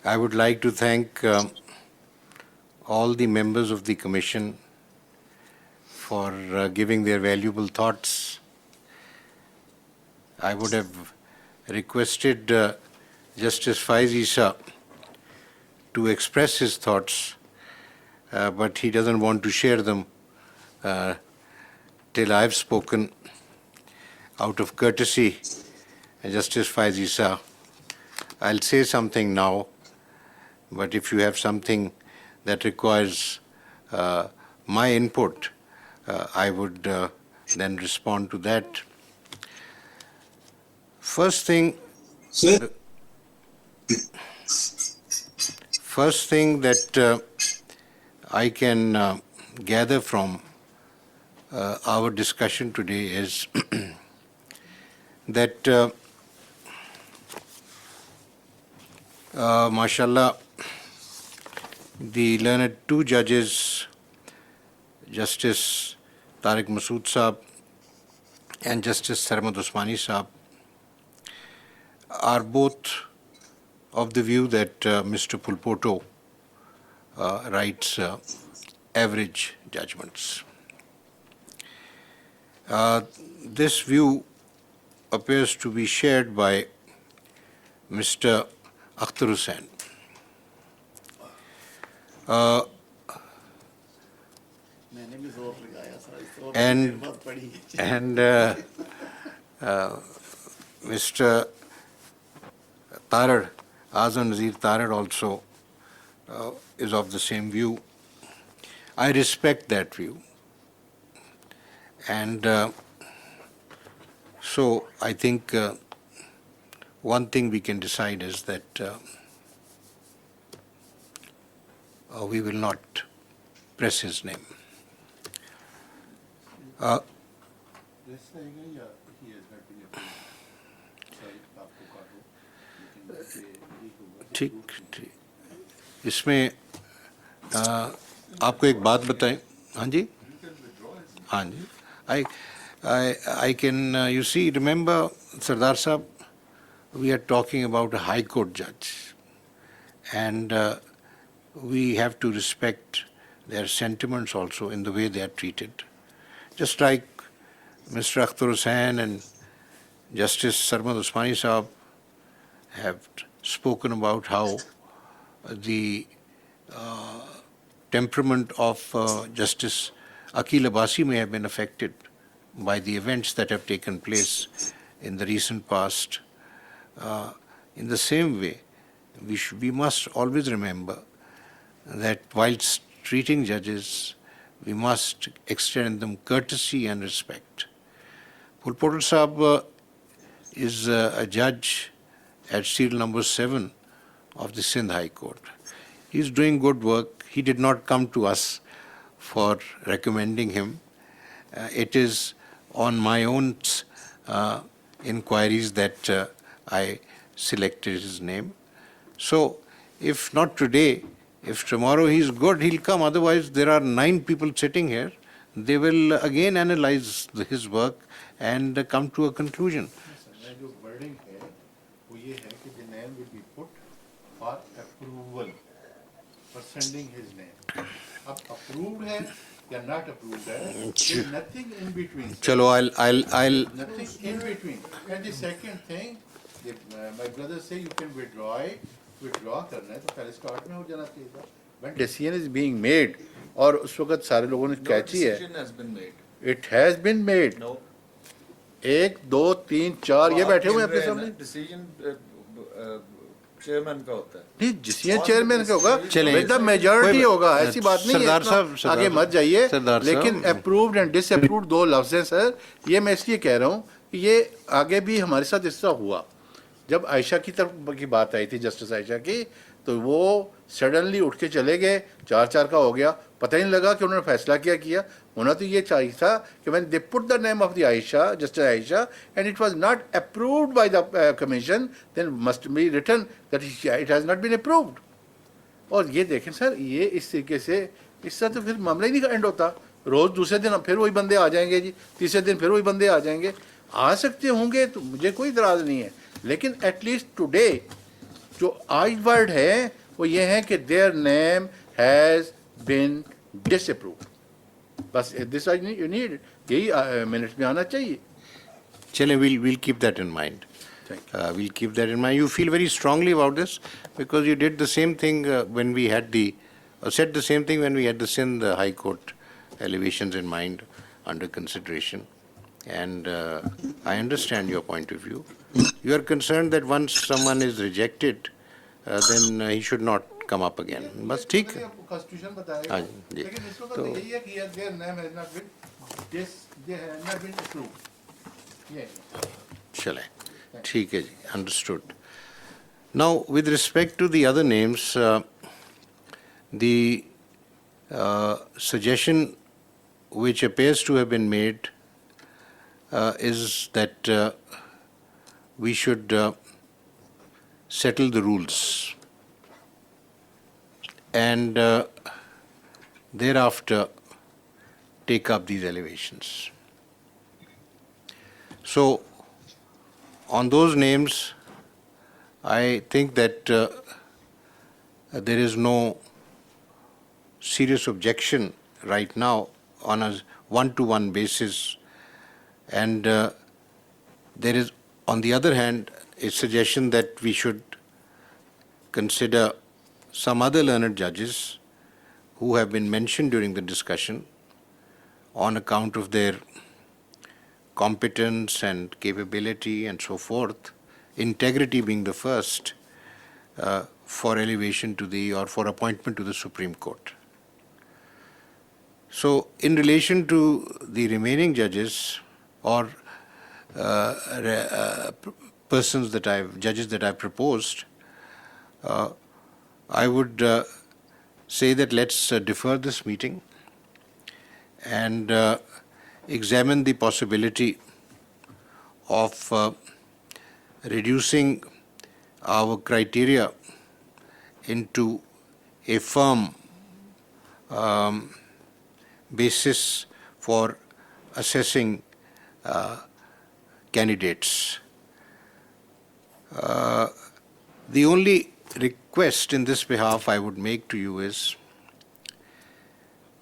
I would like to thank all the members of the Commission for giving their valuable thoughts. I would have requested Justice Faiz Isa to express his thoughts, but he doesn't want to share them till I've spoken. Out of courtesy, Justice Faiz Isa, I'll say something now, but if you have something that requires my input, I would then respond to that. First thing that I can gather from our discussion today is that mashallah, the learned two judges, Justice Tariq Masood Saab and Justice Sarmad Usmani Saab, are both of the view that Mr. Pulpoto writes average judgments. This view appears to be shared by Mr. Akhtar Hussain. And Mr. Tarar, Azam Nazir Tarar also is of the same view. I respect that view. And so I think one thing we can decide is that we will not press his name. ठीक ठीक इसमें आपको एक बात बताएं हाँ जी हाँ जी I can you see remember Sardar Sahab, we are talking about a High Court judge and we have to respect their sentiments also in the way they are treated. Just like Mr. Akhtar Hussain and Justice Sarmad Usmani Saab have spoken about how the temperament of Justice Aqil Abbasi may have been affected by the events that have taken place in the recent past. In the same way, we must always remember that whilst treating judges, we must extend them courtesy and respect. Pulpoto Saab is a judge at serial number 7 of the Sindh High Court. He is doing good work. He did not come to us for recommending him. It is on my own inquiries that I selected his name. So if not today, if tomorrow he is good, he'll come. Otherwise, there are 9 people sitting here. They will again analyze his work and come to a conclusion. The wording here, the name will be put for approval, for sending his name. Approved hai ya not approved hai, there's nothing in between. Chalo, I'll. Nothing in between. And the second thing, my brother say you can withdraw it. Withdraw करना है तो पहले start में हो जाना चाहिए था. When decision is being made और उस वक्त सारे लोगों ने कैची है. Decision has been made. It has been made. No. 1, 2, 3, 4 ये बैठे हुए हैं अपने सामने. Decision चेयरमैन का होता है. नहीं डिसीजन चेयरमैन का होगा. चलें. विद द मेजॉरिटी होगा. ऐसी बात नहीं है. सरदार साहब आगे मत जाइए. सरदार लेकिन साहब. अप्रूव्ड एंड डिसअप्रूव्ड 2 लफ्ज हैं सर. ये मैं इसलिए कह रहा हूँ कि ये आगे भी हमारे साथ इस तरह हुआ. जब आयशा की तरफ की बात आई थी जस्टिस आयशा की तो वो सडनली उठ के चले गए. 4-4 का हो गया. पता ही नहीं लगा कि उन्होंने फैसला क्या किया. होना तो ये चाहिए था कि when they put the name of the Aisha, Justice Aisha, and it was not approved by the commission, then must be written that it has not been approved. और ये देखें सर, ये इस तरीके से इससे तो फिर मामला ही नहीं एंड होता. रोज़ दूसरे दिन फिर वही बंदे आ जाएंगे जी, तीसरे दिन फिर वही बंदे आ जाएंगे. आ सकते होंगे तो मुझे कोई इतराज़ नहीं है, लेकिन एटलीस्ट टुडे जो आई वर्ड है वो ये है कि their name has been disapproved. बस दिस यू नीड, यही मिनट्स में आना चाहिए. Chale, we'll keep that in mind. Thank We'll keep that in mind. You feel very strongly about this because you did the same thing when we had said the same thing when we had the Sindh High Court elevations in mind under consideration. And I understand your point of view. You are concerned that once someone is rejected, then he should not come up again. बस ठीक है. Constitution बताएगा, हाँ जी. लेकिन इस वक्त यही है कि their name has not been approved. ये चले, ठीक है जी, understood. Now, with respect to the other names, the suggestion which appears to have been made is that we should settle the rules and thereafter take up these elevations. So, on those names, I think that there is no serious objection right now on a one-to-one basis, and there is, on the other hand, a suggestion that we should consider some other learned judges who have been mentioned during the discussion on account of their competence and capability and so forth, integrity being the first, for elevation to the or for appointment to the Supreme Court. So, in relation to the remaining judges or judges that I've proposed, I would say that let's defer this meeting and examine the possibility of reducing our criteria into a firm basis for assessing candidates. The only request in this behalf I would make to you is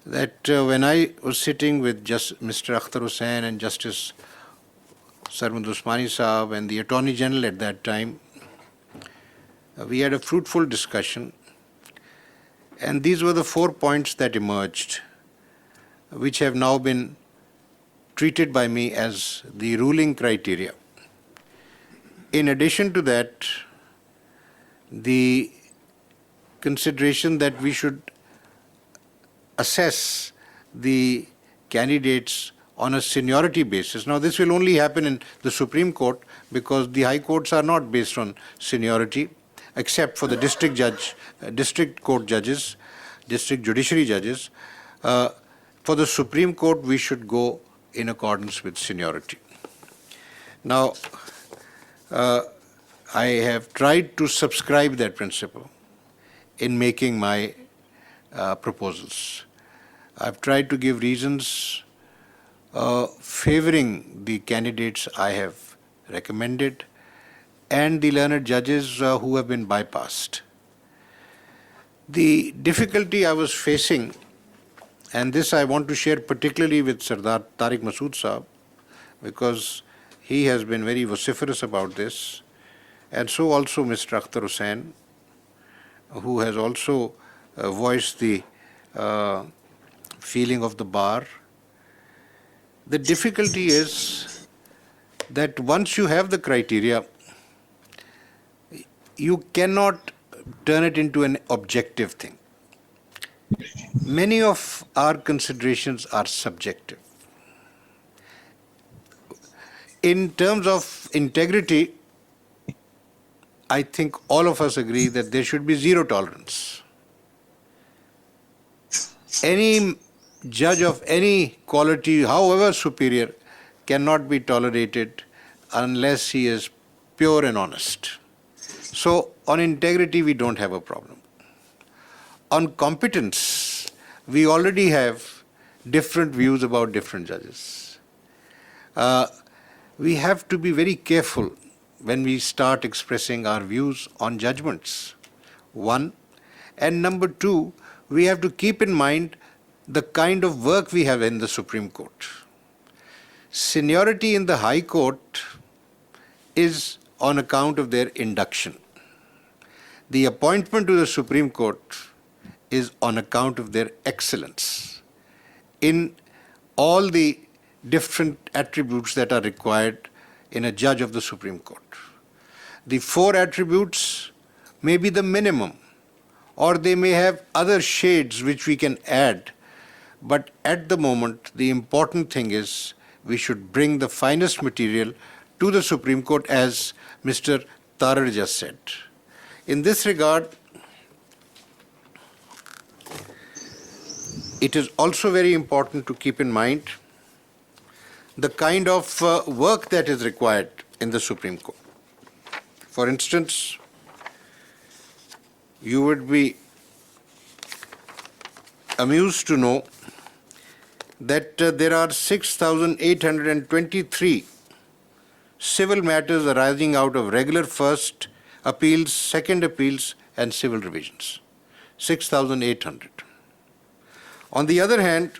that when I was sitting with Mr. Akhtar Hussain and Justice Sarmad Usmani Saab and the Attorney General at that time, we had a fruitful discussion, and these were the 4 points that emerged, which have now been treated by me as the ruling criteria. In addition to that, the consideration that we should assess the candidates on a seniority basis. Now, this will only happen in the Supreme Court because the high courts are not based on seniority, except for the district court judges, district judiciary judges. For the Supreme Court, we should go in accordance with seniority. Now, I have tried to subscribe that principle in making my proposals. I've tried to give reasons favoring the candidates I have recommended and the learned judges who have been bypassed. The difficulty I was facing, and this I want to share particularly with Sardar Tariq Masood Saab, because he has been very vociferous about this, and so also Mr. Akhtar Hussain, who has also voiced the feeling of the bar. The difficulty is that once you have the criteria, you cannot turn it into an objective thing. Many of our considerations are subjective. In terms of integrity, I think all of us agree that there should be zero tolerance. Any judge of any quality, however superior, cannot be tolerated unless he is pure and honest. So, on integrity, we don't have a problem. On competence, we already have different views about different judges. We have to be very careful when we start expressing our views on judgments. One. And number two, we have to keep in mind the kind of work we have in the Supreme Court. Seniority in the High Court is on account of their induction. The appointment to the Supreme Court is on account of their excellence in all the different attributes that are required in a judge of the Supreme Court. The four attributes may be the minimum, or they may have other shades which we can add, but at the moment the important thing is we should bring the finest material to the Supreme Court, as Mr. Tarar just said. In this regard, it is also very important to keep in mind the kind of work that is required in the Supreme Court. For instance, you would be amused to know that there are 6,823 civil matters arising out of regular first appeals, second appeals, and civil revisions. 6,800. On the other hand,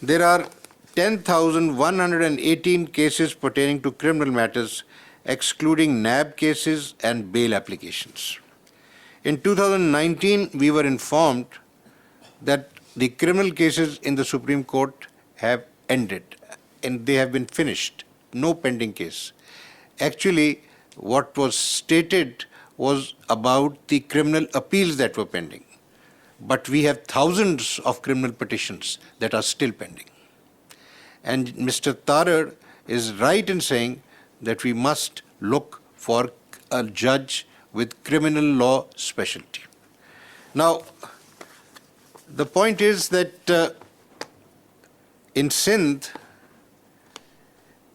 there are 10,118 cases pertaining to criminal matters, excluding NAB cases and bail applications. In 2019, we were informed that the criminal cases in the Supreme Court have ended and they have been finished. No pending case. Actually, what was stated was about the criminal appeals that were pending. But we have thousands of criminal petitions that are still pending. And Mr. Tarar is right in saying that we must look for a judge with criminal law specialty. Now, the point is that in Sindh,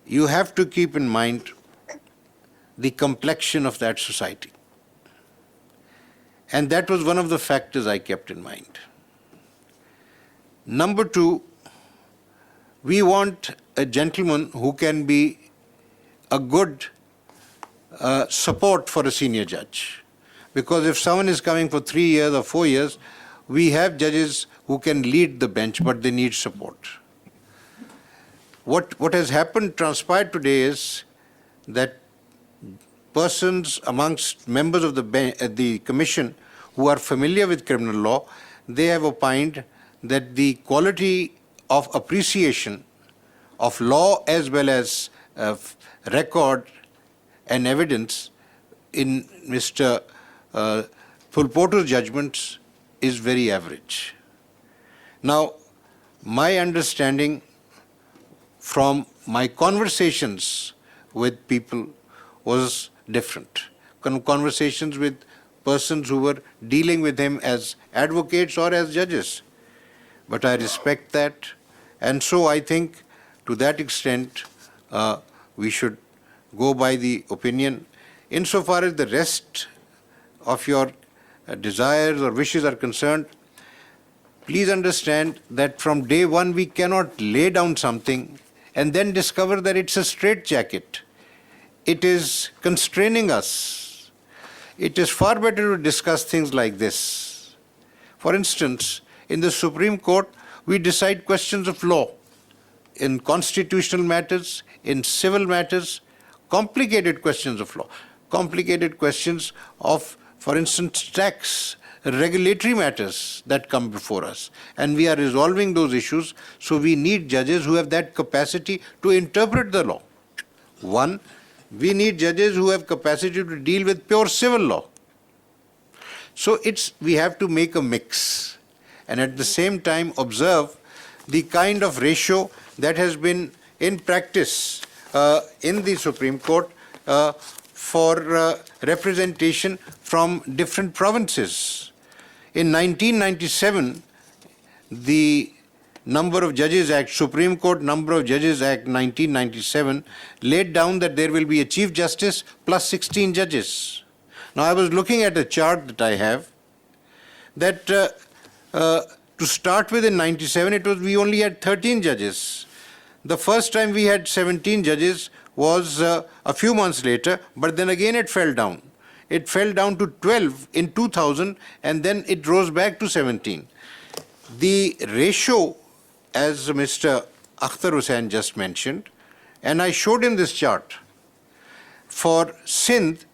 you have to keep in mind the complexion of that society. And that was one of the factors I kept in mind. Number two, we want a gentleman who can be a good support for a senior judge. Because if someone is coming for 3 years or 4 years, we have judges who can lead the bench, but they need support. What has happened, transpired today is that persons amongst members of the commission who are familiar with criminal law, they have opined that the quality of appreciation of law as well as record and evidence in Mr. Fulpoto's judgments is very average. Now, my understanding from my conversations with people was different. Conversations with persons who were dealing with him as advocates or as judges. But I respect that, and so I think to that extent we should go by the opinion. Insofar as the rest of your desires or wishes are concerned, please understand that from day one we cannot lay down something and then discover that it's a straitjacket. It is constraining us. It is far better to discuss things like this. For instance, in the Supreme Court, we decide questions of law, in constitutional matters, in civil matters, complicated questions of law, complicated questions of, for instance, tax, regulatory matters that come before us. And we are resolving those issues, so we need judges who have that capacity to interpret the law. One, we need judges who have capacity to deal with pure civil law. So we have to make a mix and at the same time observe the kind of ratio that has been in practice in the Supreme Court for representation from different provinces. In 1997, the Number of Judges Act, Supreme Court Number of Judges Act 1997 laid down that there will be a Chief Justice plus 16 judges. Now I was looking at a chart that I have that to start with in 97 we only had 13 judges. The first time we had 17 judges was a few months later, but then again it fell down. It fell down to 12 in 2000, and then it rose back to 17. The ratio, as Mr. Akhtar Hussain just mentioned, and I showed him this chart, for Sindh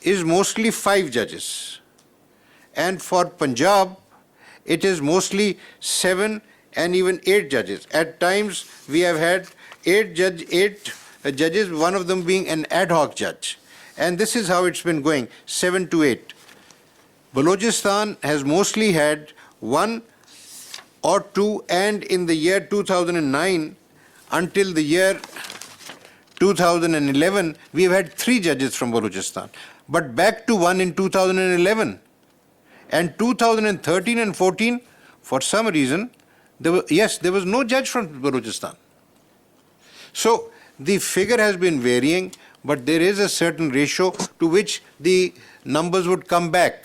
is mostly 5 judges. And for Punjab, it is mostly 7 and even 8 judges. At times, we have had 8 judges, one of them being an ad hoc judge. And this is how it's been going, 7 to 8. Balochistan has mostly had 1 or 2, and in the year 2009 until the year 2011, we have had 3 judges from Balochistan, but back to 1 in 2011. And 2013 and 14, for some reason, there was no judge from Balochistan. So the figure has been varying, but there is a certain ratio to which the numbers would come back.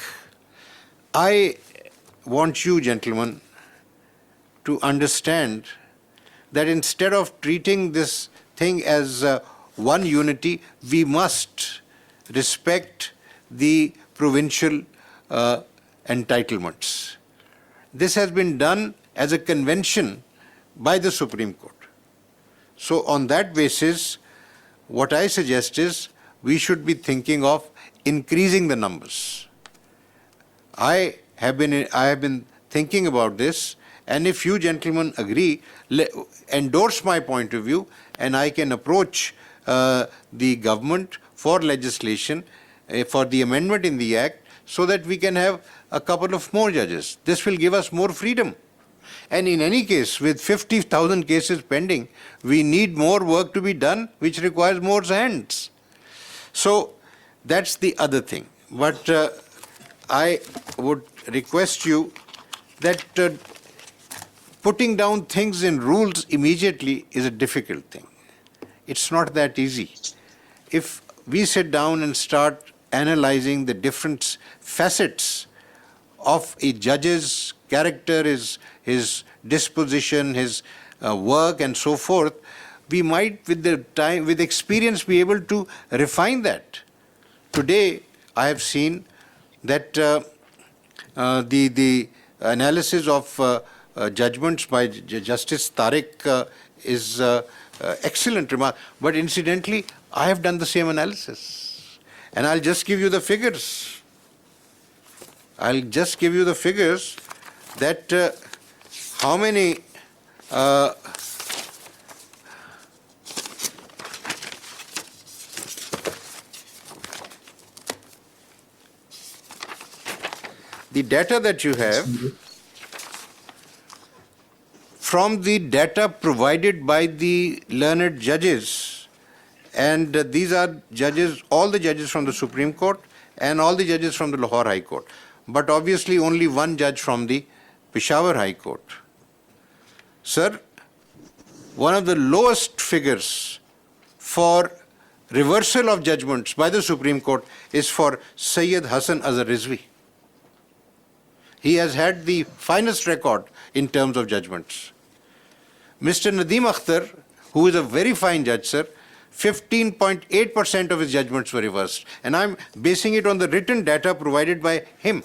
I want you, gentlemen, to understand that instead of treating this thing as one unity, we must respect the provincial entitlements. This has been done as a convention by the Supreme Court. So on that basis, what I suggest is we should be thinking of increasing the numbers. I have been thinking about this, and if you gentlemen agree, endorse my point of view, and I can approach the government for legislation, for the amendment in the Act, so that we can have a couple of more judges. This will give us more freedom. And in any case, with 50,000 cases pending, we need more work to be done, which requires more hands. So that's the other thing. But I would request you that putting down things in rules immediately is a difficult thing. It's not that easy. If we sit down and start analyzing the different facets of a judge's character, his disposition, his work, and so forth, we might, with experience, be able to refine that. Today, I have seen that the analysis of judgments by Justice Tariq is excellent remark. But incidentally, I have done the same analysis, and I'll just give you the figures. That how many the data that you have from the data provided by the learned judges, and these are judges, all the judges from the Supreme Court and all the judges from the Lahore High Court, but obviously only one judge from the Peshawar High Court. Sir, one of the lowest figures for reversal of judgments by the Supreme Court is for Sayyid Hassan Azhar Rizvi. He has had the finest record in terms of judgments. Mr. Nadeem Akhtar, who is a very fine judge, sir, 15.8% of his judgments were reversed. And I'm basing it on the written data provided by him.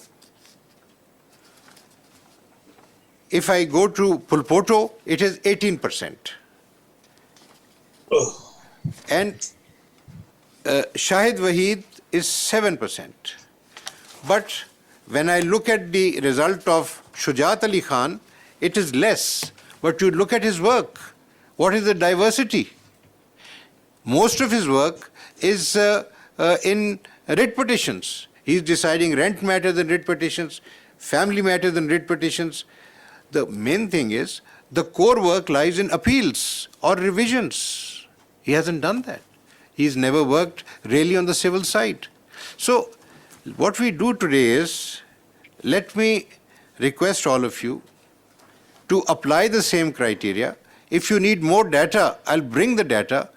If I go to Pulpoto, it is 18%. And Shahid Waheed is 7%. But when I look at the result of Shujaat Ali Khan, it is less. But you look at his work. What is the diversity? Most of his work is in writ petitions. He's deciding rent matters in writ petitions, family matters in writ petitions. The main thing is the core work lies in appeals or revisions. He hasn't done that. He's never worked really on the civil side. So what we do today is, let me request all of you to apply the same criteria. If you need more data, I'll bring the data.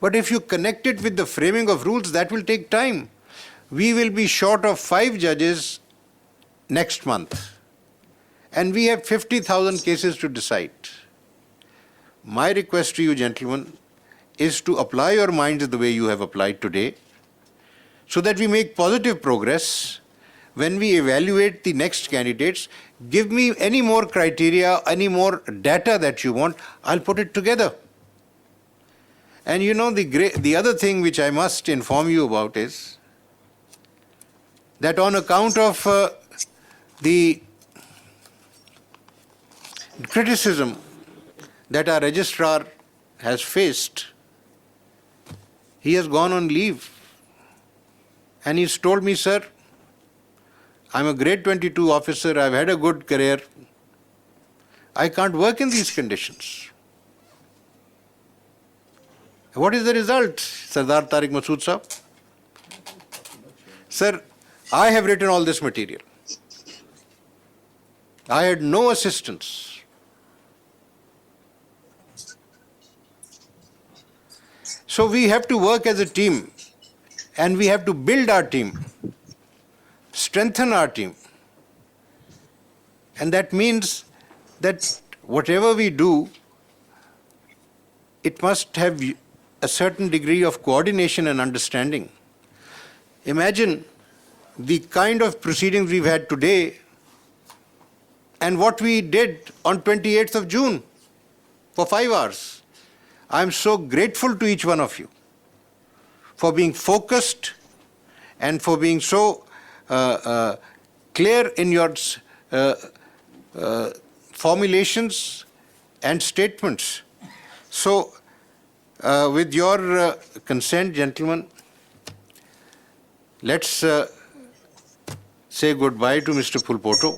But if you connect it with the framing of rules, that will take time. We will be short of 5 judges next month. And we have 50,000 cases to decide. My request to you, gentlemen, is to apply your minds the way you have applied today, so that we make positive progress. When we evaluate the next candidates, give me any more criteria, any more data that you want, I'll put it together. And you know, the other thing which I must inform you about is that on account of the criticism that our registrar has faced, he has gone on leave. And he's told me, sir, I'm a grade 22 officer, I've had a good career. I can't work in these conditions. What is the result, Sardar Tariq Masood Sahab? Sir, I have written all this material. I had no assistance. So we have to work as a team, and we have to build our team, strengthen our team. And that means that whatever we do, it must have a certain degree of coordination and understanding. Imagine the kind of proceedings we've had today and what we did on 28th of June for 5 hours. I'm so grateful to each one of you for being focused and for being so clear in your formulations and statements. So, with your consent, gentlemen, let's say goodbye to Mr. Pulpoto.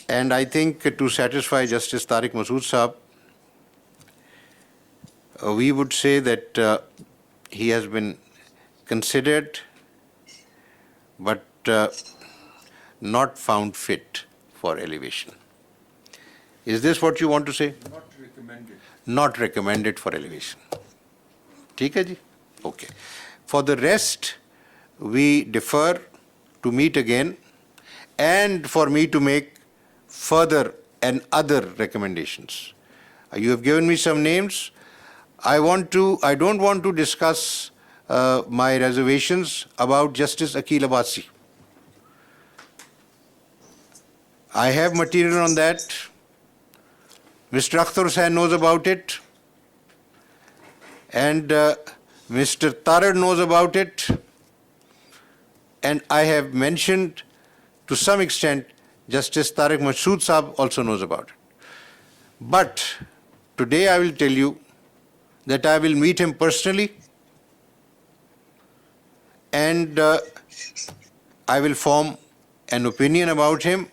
And I think to satisfy Justice Tariq Masood Sahab, we would say that he has been considered but not found fit for elevation. Is this what you want to say? Not recommended. Not recommended for elevation. ठीक है जी? Okay. For the rest, we defer to meet again and for me to make further and other recommendations. You have given me some names. I don't want to discuss my reservations about Justice Aqil Abbasi. I have material on that. Mr. Akhtar Hussain knows about it. And Mr. Tarar knows about it. And I have mentioned to some extent Justice Tariq Masood Sahab also knows about it. But today I will tell you that I will meet him personally and I will form an opinion about him.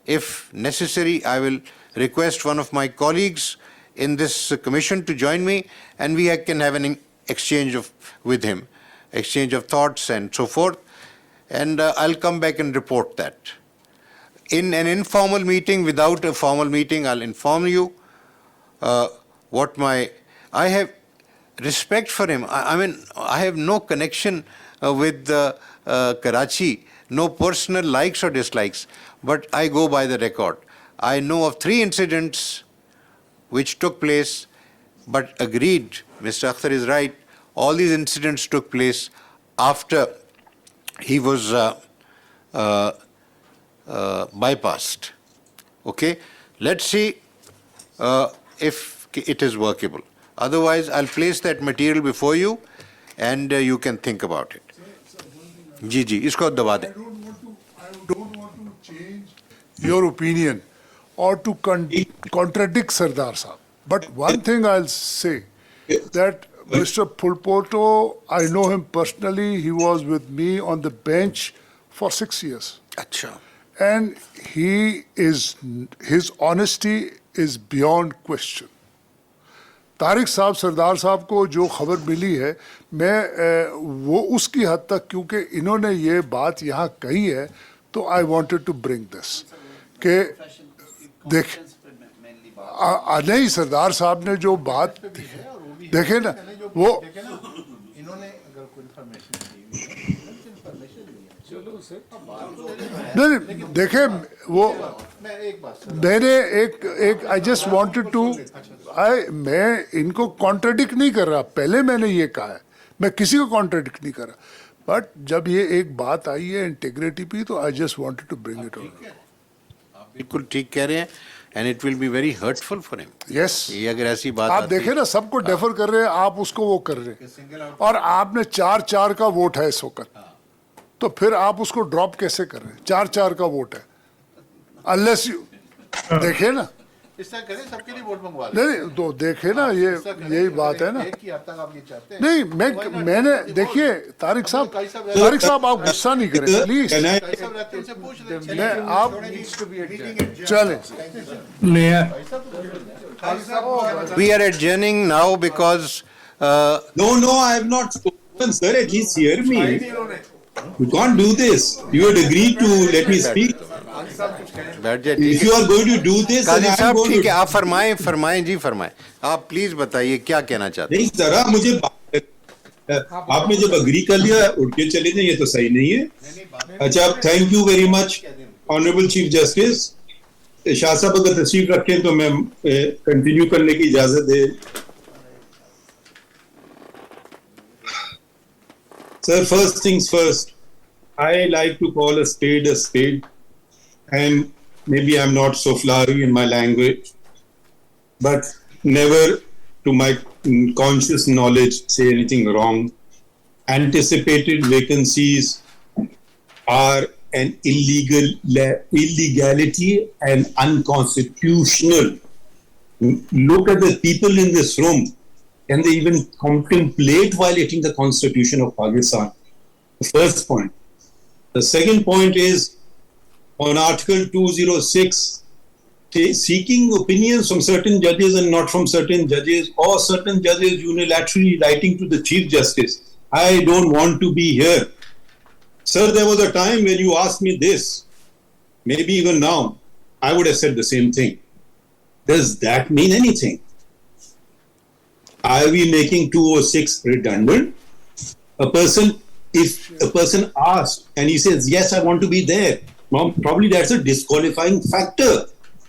If necessary, I will request one of my colleagues in this commission to join me and we can have an exchange with him, exchange of thoughts and so forth. And I'll come back and report that. In an informal meeting, without a formal meeting, I'll inform you what I have respect for him. I mean, I have no connection with Karachi, no personal likes or dislikes, but I go by the record. I know of 3 incidents which took place, but agreed, Mr. Akhtar is right, all these incidents took place after he was bypassed. Okay? Let's see if it is workable. Otherwise, I'll place that material before you and you can think about it. जी जी इसको दबा दें. I don't want to change your opinion or to contradict Sardar Sahab. But one thing I'll say that Mr. Pulpoto, I know him personally. He was with me on the bench for 6 years. अच्छा. And his honesty is beyond question. Tariq साहब सरदार साहब को जो खबर मिली है मैं वो उसकी हद तक क्योंकि इन्होंने ये बात यहाँ कही है तो I wanted to bring this कि देख नहीं सरदार साहब ने जो बात देखे ना वो इन्होंने अगर कोई इन्फॉर्मेशन दी नहीं देखे वो मैंने एक आई जस्ट वांटेड टू मैं इनको कॉन्ट्रडिक्ट नहीं कर रहा, पहले मैंने ये कहा है, मैं किसी को कॉन्ट्रडिक्ट नहीं कर रहा, बट जब ये एक बात आई है इंटीग्रिटी पे तो I just wanted to bring it on. आप बिल्कुल ठीक कह रहे हैं, and it will be very hurtful for him. Yes, ये अगर ऐसी बात आप आती देखें ना, सबको डेफर कर रहे हैं, आप उसको वो कर रहे हैं, और आपने 4-4 का वोट है इस वक्त, तो फिर आप उसको ड्रॉप कैसे कर रहे हैं? 4-4 का वोट है, अनलेस यू देखे ना, इस तरह करें, सबके लिए वोट मंगवा लें. नहीं तो देखे ना, ये यही बात है ना. एक ही हद तक आप ये चाहते हैं. नहीं मैंने देखिए तारिक साहब आप गुस्सा नहीं करें प्लीज. कैसा रहते हैं, उनसे पूछ लें. मैं आप चले We are adjourning now because No, I have not spoken, sir. At least hear me. You can't do this. You had agreed to let me speak. बैठ जाइए. If you are going to do this, then Qazi I am साहब going ठीक है, to. आप फरमाएं जी, फरमाएं. आप please बताइए क्या कहना चाहते हैं. नहीं जरा मुझे आपने जब अग्री कर लिया उठ के चले जाए, ये तो सही नहीं है. अच्छा, thank you very much honourable chief justice. Shah साहब अगर तशरीफ रखें तो मैं कंटिन्यू करने की इजाजत दे. Sir, first things first, I like to call a spade, and maybe I'm not so flowery in my language, but never to my conscious knowledge say anything wrong. Anticipated vacancies are an illegality and unconstitutional. Look at the people in this room. Can they even contemplate violating the Constitution of Pakistan? The first point. The second point is on Article 206, seeking opinions from certain judges and not from certain judges, or certain judges unilaterally writing to the Chief Justice. I don't want to be here. Sir, there was a time when you asked me this, maybe even now, I would have said the same thing. Does that mean anything? Are we making 206 redundant? If a person asks and he says, yes, I want to be there, well, probably that's a disqualifying factor.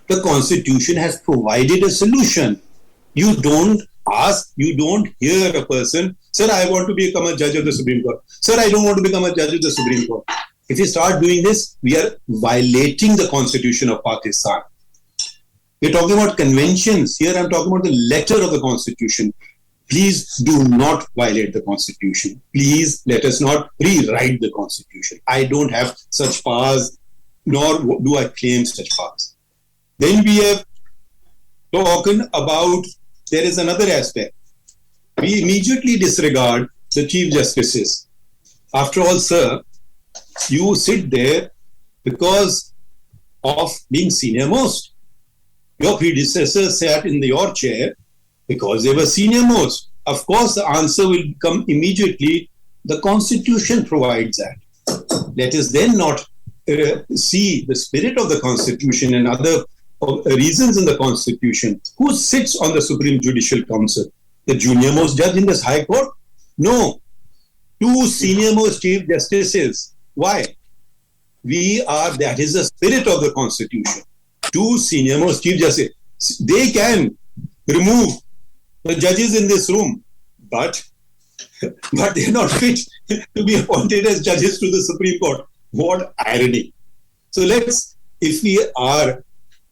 The Constitution has provided a solution. You don't ask, you don't hear a person, sir, I want to become a judge of the Supreme Court. Sir, I don't want to become a judge of the Supreme Court. If you start doing this, we are violating the Constitution of Pakistan. We're talking about conventions. Here I'm talking about the letter of the Constitution. Please do not violate the Constitution. Please let us not rewrite the Constitution. I don't have such powers, nor do I claim such powers. Then we have talking about, there is another aspect. We immediately disregard the Chief Justices. After all, sir, you sit there because of being senior most. Your predecessors sat in your chair because they were senior most. Of course, the answer will come immediately. The Constitution provides that. Let us then not see the spirit of the Constitution and other reasons in the Constitution. Who sits on the Supreme Judicial Council? The junior most judge in this High Court? No. Two senior most Chief Justices. Why? That is the spirit of the Constitution. Two senior most Chief Justices. They can remove the judges in this room, but they are not fit to be appointed as judges to the Supreme Court. What irony. So if we are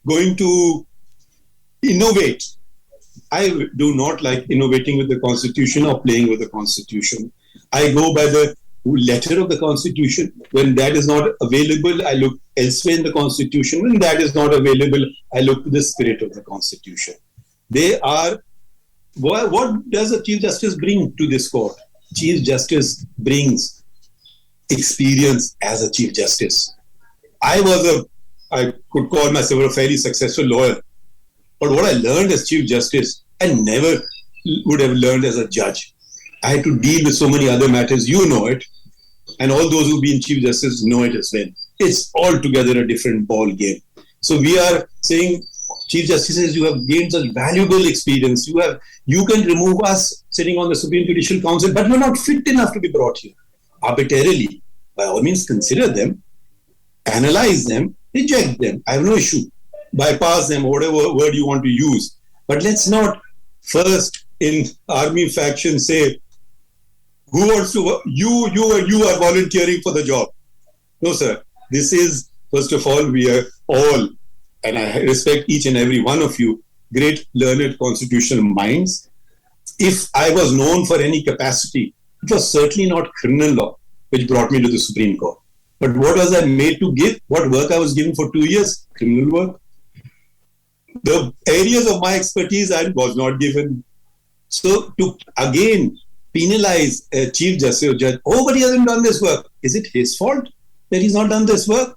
going to innovate, I do not like innovating with the Constitution or playing with the Constitution. I go by the letter of the Constitution. When that is not available, I look elsewhere in the Constitution. When that is not available, I look to the spirit of the Constitution. What does a Chief Justice bring to this court? Chief Justice brings experience as a Chief Justice. I could call myself a fairly successful lawyer, but what I learned as Chief Justice, I never would have learned as a judge. I had to deal with so many other matters. You know it. And all those who've been Chief Justice know it as well. It's altogether a different ball game. So we are saying, Chief Justices, you have gained such valuable experience. You can remove us sitting on the Supreme Judicial Council, but we're not fit enough to be brought here arbitrarily. by all means consider them, analyze them, reject them. I have no issue. Bypass them, whatever word you want to use. But let's not first in army faction say, who wants to, you are volunteering for the job. No, sir. This is, first of all, we are all, and I respect each and every one of you, great learned constitutional minds. If I was known for any capacity, it was certainly not criminal law which brought me to the Supreme Court. But what was I made to give? What work I was given for 2 years? Criminal work. The areas of my expertise I was not given. So to again penalize a Chief Justice or Judge, oh, but he hasn't done this work. Is it his fault that he's not done this work?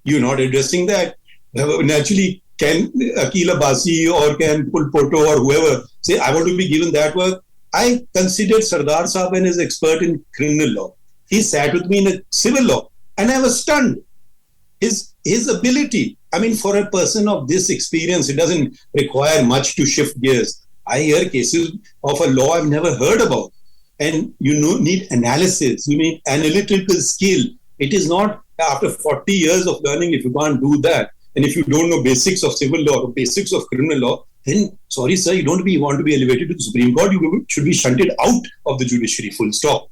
You're not addressing that. Naturally, can Akil Abbasi or can Pul Poto or whoever say, I want to be given that work? I considered Sardar Sahab as expert in criminal law. He sat with me in a civil law and I was stunned. His ability, I mean, for a person of this experience, it doesn't require much to shift gears. I hear cases of a law I've never heard about. And you need analysis, you need analytical skill. It is not after 40 years of learning, if you can't do that, and if you don't know basics of civil law, basics of criminal law, then, sorry, sir, you want to be elevated to the Supreme Court, you should be shunted out of the judiciary, full stop.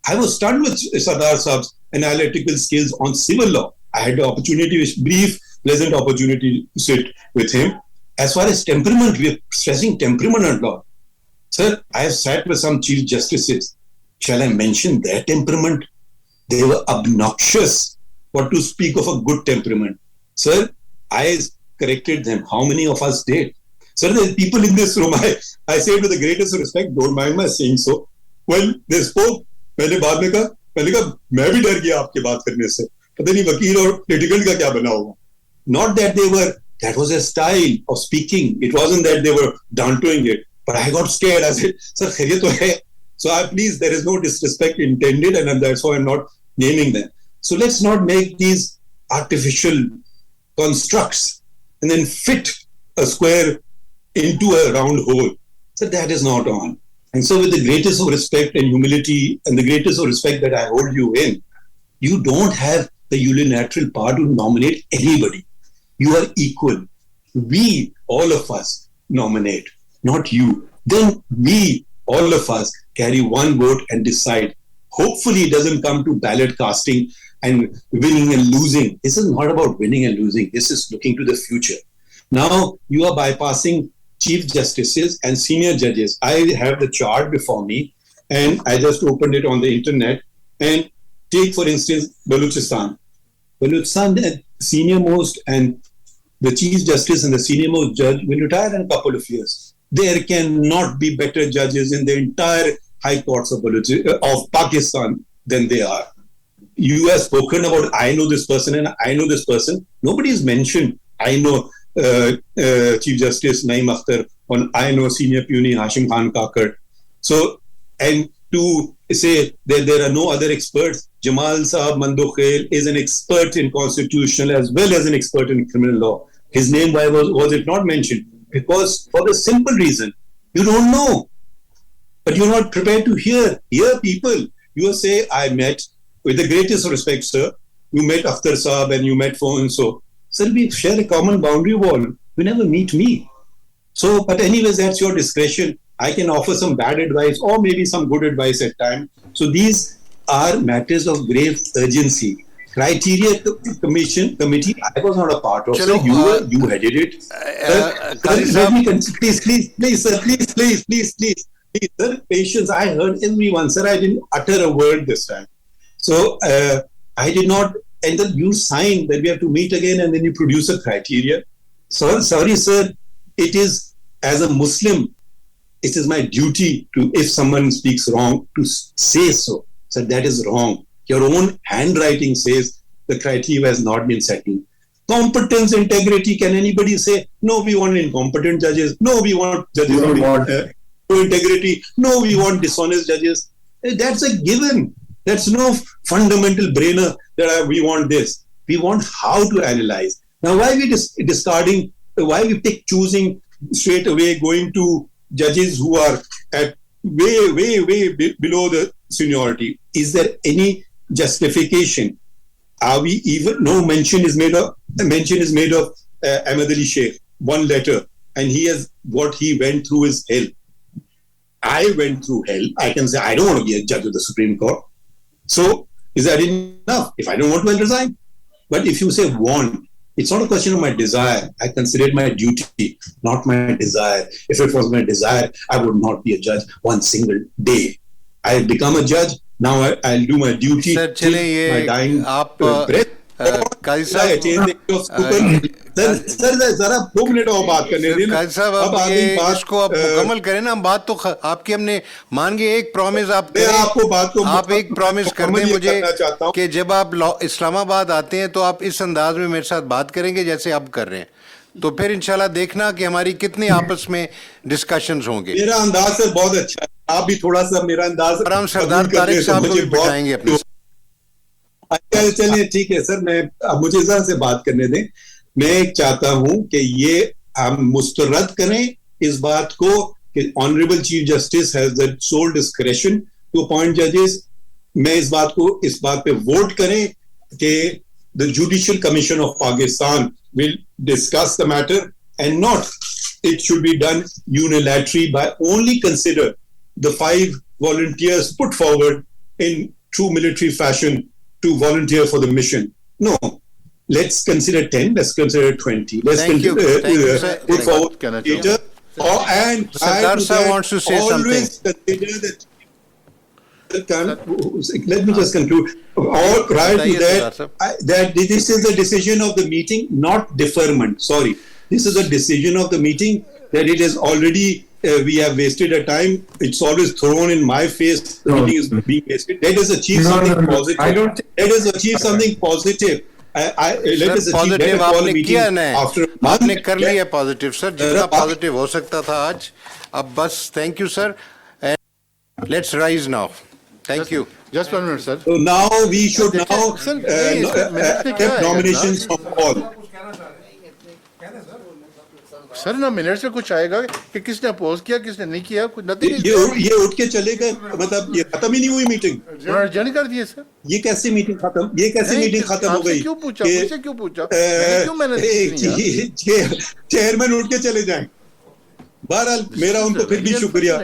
I was stunned with Sardar Saab's analytical skills on civil law. I had the opportunity, brief, pleasant opportunity to sit with him. As far as temperament, we are stressing temperament a lot. Sir, I have sat with some Chief Justices. Shall I mention their temperament? They were obnoxious. What to speak of a good temperament? Sir, I corrected them. How many of us did? Sir, there are people in this room. I say with the greatest respect, don't mind my saying so. When they spoke, मैंने बाद में कहा मैं भी डर गया आपके बात करने से. पता नहीं वकील और litigant का क्या बना होगा. Not that that was a style of speaking. It wasn't that they were downplaying it. But I got scared. I said, sir, khaiye to hai. So please, there is no disrespect intended, and that's why I'm not naming them. So let's not make these artificial constructs and then fit a square into a round hole. So that is not on. And so with the greatest of respect and humility and the greatest of respect that I hold you in, you don't have the unilateral power to nominate anybody. You are equal. We, all of us, nominate, not you. Then we, all of us, carry one vote and decide. Hopefully it doesn't come to ballot casting and winning and losing. This is not about winning and losing. This is looking to the future. Now you are bypassing Chief Justices and senior judges. I have the chart before me and I just opened it on the internet. And take, for instance, Balochistan. Balochistan, the senior most and the Chief Justice and the senior most judge will retire in a couple of years. There cannot be better judges in the entire high courts of Pakistan than they are. You have spoken about, I know this person and I know this person. Nobody has mentioned, I know Chief Justice Naeem Akhtar, or I know Senior Puni Hashim Khan Kakar. So, and to say that there are no other experts, Jamal Saab Mandokhail is an expert in constitutional as well as an expert in criminal law. His name, why was it not mentioned? Because for the simple reason, you don't know. But you're not prepared to hear people. You say, I met, with the greatest respect, sir, you met Akhtar Saab and you met so and so. Sir, we share a common boundary wall. You never meet me. So, but anyways, that's your discretion. I can offer some bad advice or maybe some good advice at times. So these are matters of grave urgency. Criteria committee, I was not a part of. Chalo, sir, you headed it. Please, sir, patience. I heard everyone, sir. I didn't utter a word this time. So I did not, and then you sign that we have to meet again and then you produce a criteria. So, sorry, sir, it is, as a Muslim, it is my duty to, if someone speaks wrong, to say so. So that is wrong. Your own handwriting says the criteria has not been settled. Competence, integrity, can anybody say, no, we want incompetent judges. No, we want judges who want integrity. No, we want dishonest judges. That's a given. That's no fundamental brainer that we want this. We want how to analyze. Now, why we discarding, why we choosing straight away going to judges who are at way below the seniority? Is there any justification. Are we even? No mention is made of Ahmed Ali Sheikh. One letter, and what he went through is hell. I went through hell. I can say I don't want to be a judge of the Supreme Court. So is that enough? If I don't want to, I'll resign. But if you say want, it's not a question of my desire. I consider it my duty, not my desire. If it was my desire, I would not be a judge one single day. I have become a judge. Now I'll do my duty. Sir, चले ये my dying आप breath. काजी साहब sir जरा 2 minute और बात करने दें ना। काजी साहब अब आ ये गई बात, इसको आप मुकम्मल करें ना। हम बात तो आपकी हमने मान गए, एक प्रॉमिस आप मैं करें, आपको बात को आप एक प्रॉमिस कर दें मुकम्मल ये मुझे करना चाहता हूं। कि जब आप इस्लामाबाद आते हैं तो आप इस अंदाज में मेरे साथ बात करेंगे जैसे अब कर रहे हैं, तो फिर इंशाल्लाह देखना कि हमारी कितनी आपस में डिस्कशंस होंगे। मेरा अंदाज सर बहुत अच्छा है, आप भी थोड़ा सा मेरा अंदाज और हम सरदार तारिक साहब को भी बिठाएंगे अपने। अच्छा चलिए ठीक है सर, मैं अब मुझे जरा से बात करने दें। मैं चाहता हूं कि ये हम मुस्तरद करें इस बात को कि honourable chief justice has the sole discretion to appoint जजेस। मैं इस बात पे वोट करें कि the judicial commission of Pakistan will discuss the matter and not it should be done unilaterally by only consider the 5 volunteers put forward in true military fashion to volunteer for the mission. No, let's consider 10, let's consider 20. Let's Thank you, sir. put forward Can I later. And Sardar add to sir that, wants to say always consider that. Let me just conclude. All prior to बताइए सरदार that, साहब। that this is the decision of the meeting, not deferment. Sorry. This is a decision of the meeting that it is already, we have wasted a time. It's always thrown in my face. The meeting is being wasted. Let us achieve something positive. I don't. Let us achieve something positive. Let us achieve positive better call आपने meeting किया ना, after a month. आपने कर लिया positive sir, जितना आप- positive हो सकता था आज। अब बस thank you sir, and let's rise now. Thank you. Just 1 minute, sir. So now we should now Sir, minute में क्या accept है nominations from all. सर ना मिनट्स में कुछ आएगा कि किसने अपोज किया, किसने नहीं किया, कुछ नथिंग। ये उठ के चले गए, मतलब ये खत्म ही नहीं हुई मीटिंग। उन्होंने जारी कर दिए सर। ये कैसे मीटिंग खत्म, ये कैसे मीटिंग खत्म हो आपसे गई? क्यों पूछा, कि, मुझसे क्यों पूछा, मैंने क्यों मैंने चेयरमैन उठ के चले जाएं। बहरहाल मेरा उनको फिर भी शुक्रिया।